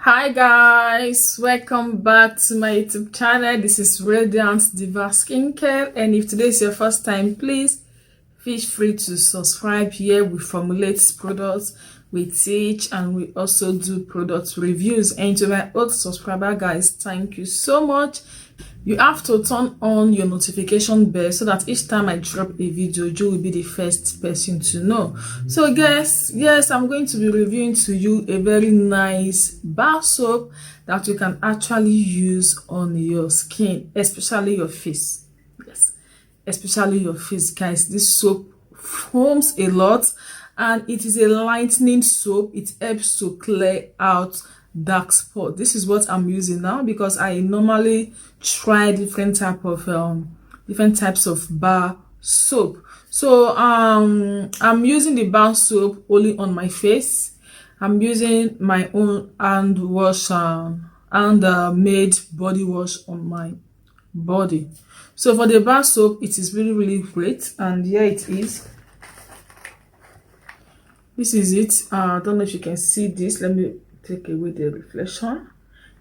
Hi guys, welcome back to my YouTube channel. This is Radiant Diva Skincare, and if today is your first time, please feel free to subscribe. Here we formulate products, we teach, and we also do product reviews. And to my old subscriber guys, thank you so much. You have to turn on your notification bell so that each time I drop a video, you will be the first person to know. So guys, yes, I'm going to be reviewing to you a very nice bar soap that you can actually use on your skin, especially your face. Yes, especially your face, guys. This soap foams a lot and it is a lightening soap. It helps to clear out dark spot. This is what I'm using now because I normally try different types of bar soap. So I'm using the bar soap only on my face. I'm using my own hand wash and made body wash on my body. So for the bar soap, it is really great, and here it is. This is it. I don't know if you can see this. Let me take away the reflection.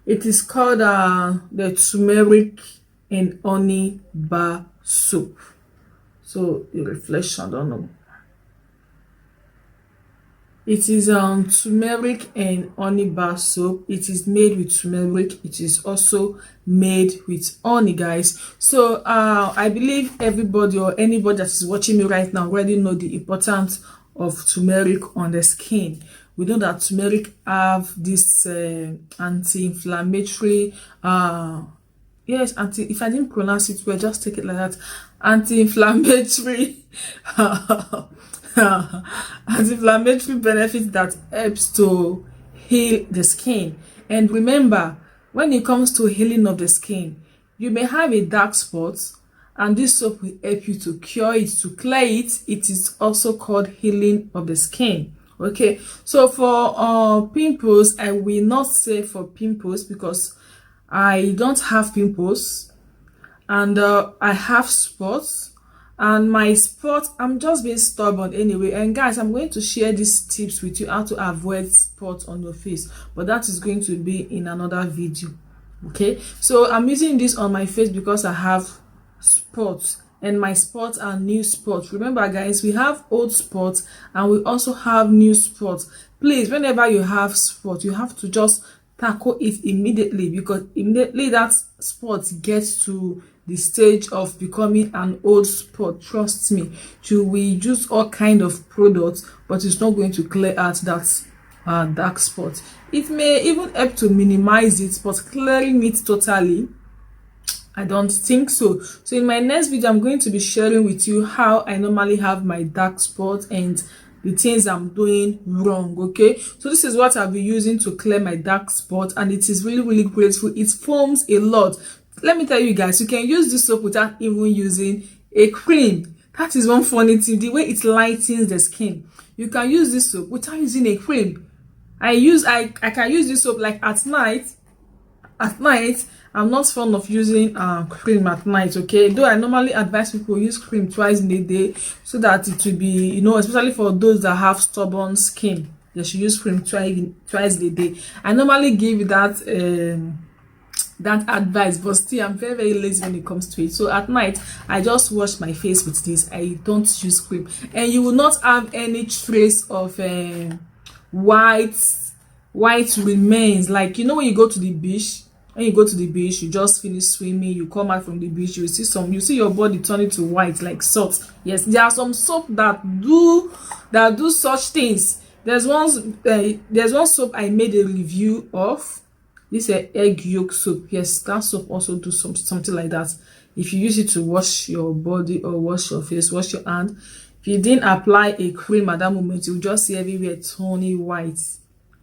It is called the turmeric and honey bar soap. So the reflection, I don't know. It is turmeric and honey bar soap. It is made with turmeric. It is also made with honey, guys. So I believe everybody or anybody that is watching me right now already know the importance of turmeric on the skin. We know that turmeric have this anti-inflammatory if I didn't pronounce it well, just take it like that. Anti-inflammatory anti-inflammatory benefit that helps to heal the skin. And remember, when it comes to healing of the skin, you may have a dark spot, and this soap will help you to cure it, to clear it. It is also called healing of the skin. Okay, so for pimples, I will not say for pimples because I don't have pimples, and I have spots, and my spots, I'm just being stubborn anyway. And guys, I'm going to share these tips with you how to avoid spots on your face, but that is going to be in another video. Okay, so I'm using this on my face because I have spots, and my spots are new spots. Remember guys, we have old spots and we also have new spots. Please, whenever you have spots, you have to just tackle it immediately, because immediately that spot gets to the stage of becoming an old spot, trust me, you will use all kind of products, but it's not going to clear out that dark spot. It may even help to minimize it, but clearing it totally, I don't think so. So in my next video, I'm going to be sharing with you how I normally have my dark spots and the things I'm doing wrong. Okay, so this is what I'll be using to clear my dark spot, and it is really grateful. It foams a lot. Let me tell you guys, you can use this soap without even using a cream. That is one funny thing, the way it lightens the skin. You can use this soap without using a cream. I can use this soap like at night. I'm not fond of using cream at night. Okay, though I normally advise people use cream twice in a day, so that it will be, you know, especially for those that have stubborn skin, they should use cream twice a day. I normally give that advice, but still I'm very lazy when it comes to it. So at night I just wash my face with this. I don't use cream, and you will not have any trace of white remains. Like, you know, when you go to the beach, you just finish swimming, you come out from the beach, you see your body turning to white like salt. Yes, there are some soap that do such things. There's one soap I made a review of. This is egg yolk soap. Yes, that soap also do something like that. If you use it to wash your body or wash your face, wash your hand, if you didn't apply a cream at that moment, you'll just see everywhere tony white.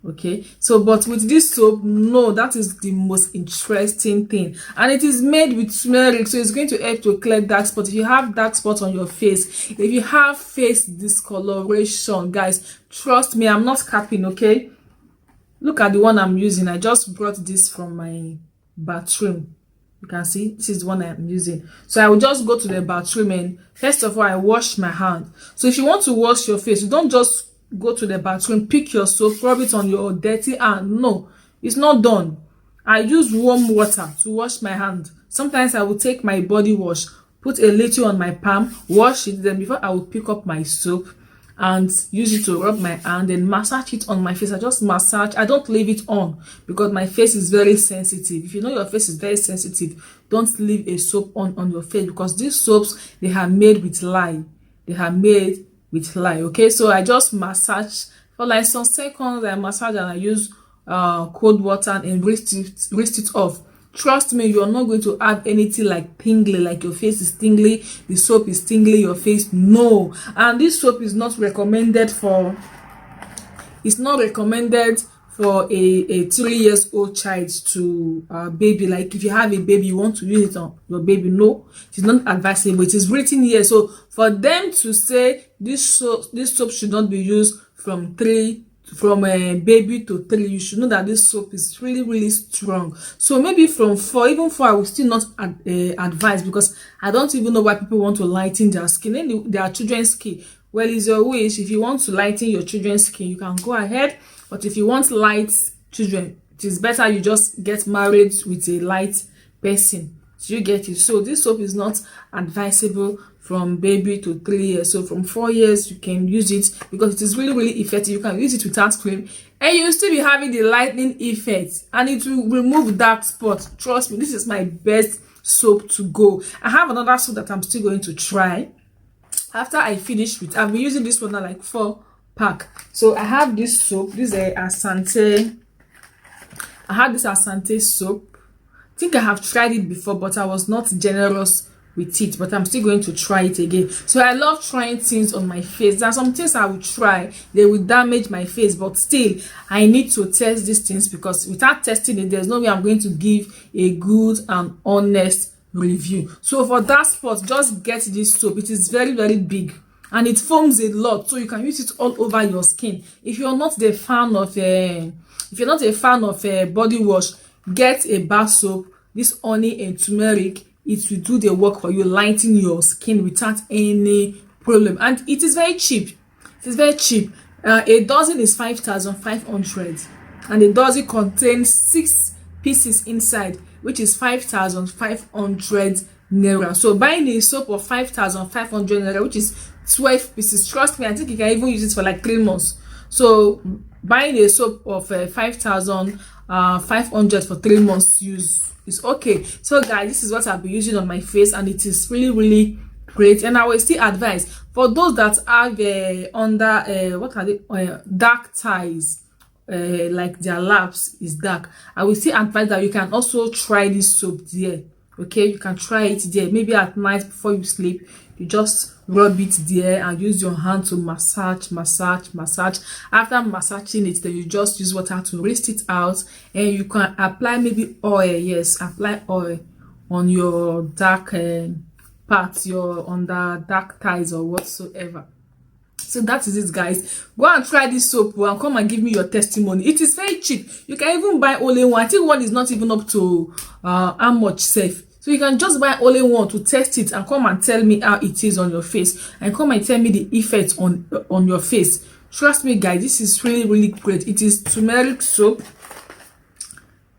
Okay, so but with this soap, no, that is the most interesting thing, and it is made with turmeric, so it's going to help to clear dark spots. If you have dark spots on your face, if you have face discoloration, guys, trust me, I'm not capping. Okay, look at the one I'm using. I just brought this from my bathroom. You can see this is the one I'm using. So I will just go to the bathroom, and first of all I wash my hand. So if you want to wash your face, you don't just go to the bathroom, pick your soap, rub it on your dirty hand. No, It's not done. I use warm water to wash my hand. Sometimes I will take my body wash, put a little on my palm, wash it, then before I will pick up my soap and use it to rub my hand and massage it on my face. I just massage. I don't leave it on because my face is very sensitive. If you know your face is very sensitive, don't leave a soap on your face, because these soaps, they are made with lye. They are made with lye. Okay, so I just massage for like some seconds. I massage and I use cold water and rinse it off. Trust me, you're not going to have anything like tingly, like your face is tingly, the soap is tingly, your face. No. And this soap is not recommended for, it's not recommended for a 3 years old child to baby. Like if you have a baby, you want to use it on your baby. No, it's not advisable. It is written here. So for them to say this soap should not be used from a baby to 3, you should know that this soap is really strong. So maybe from 4, even 4, I will still not advise, because I don't even know why people want to lighten their skin, their children's skin. Well, it's your wish. If you want to lighten your children's skin, you can go ahead. But if you want light children, it is better you just get married with a light person. So you get it. So this soap is not advisable from baby to 3 years. So from 4 years, you can use it because it is really effective. You can use it without cream, and you will still be having the lightening effect, and it will remove dark spots. Trust me, this is my best soap to go. I have another soap that I'm still going to try after I finish with. I've been using this one now like 4 pack. So I have this soap. This is a Asante. I have this Asante soap. I think I have tried it before, but I was not generous with it, but I'm still going to try it again. So I love trying things on my face. There are some things I will try, they will damage my face, but still I need to test these things, because without testing it, there's no way I'm going to give a good and honest review. So for that spot, just get this soap. It is very big and it foams a lot, so you can use it all over your skin. If you're not a fan of body wash, get a bar soap. This honey and turmeric, it will do the work for you, lighten your skin without any problem. And it is very cheap. It is very cheap. A dozen is 5,500, and a dozen contains 6 pieces inside, which is 5,500 naira. So buying a soap of 5,500 naira, which is 12 pieces, trust me, I think you can even use it for like 3 months. So buying a soap of 5,500 for 3 months use is okay. So guys, this is what I'll be using on my face, and it is really great. And I will still advise for those that have dark ties, like their laps is dark, I will still advise that you can also try this soap there. Okay, you can try it there. Maybe at night before you sleep, you just rub it there and use your hand to massage. After massaging it, then you just use water to rinse it out, and you can apply maybe oil. Yes, apply oil on your dark parts, your under dark ties or whatsoever. So that is it, guys. Go and try this soap and come and give me your testimony. It is very cheap. You can even buy only one. I think one is not even up to how much safe. So you can just buy only one to test it and come and tell me how it is on your face, and come and tell me the effect on your face. Trust me, guys, this is really great. It is turmeric soap,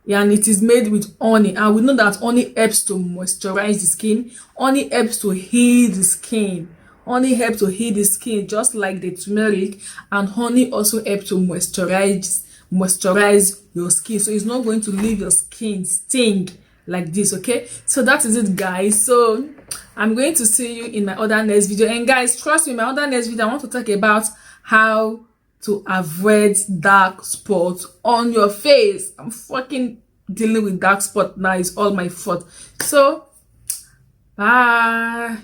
and it is made with honey, and we know that honey helps to moisturize the skin. Honey helps to heal the skin. Honey helps to heal the skin just like the turmeric, and honey also helps to moisturize your skin, so it's not going to leave your skin sting like this. Okay, so that is it, guys. So I'm going to see you in my other next video, and guys, trust me, my other next video I want to talk about how to avoid dark spots on your face. I'm fucking dealing with dark spot now. It's all my fault. So bye.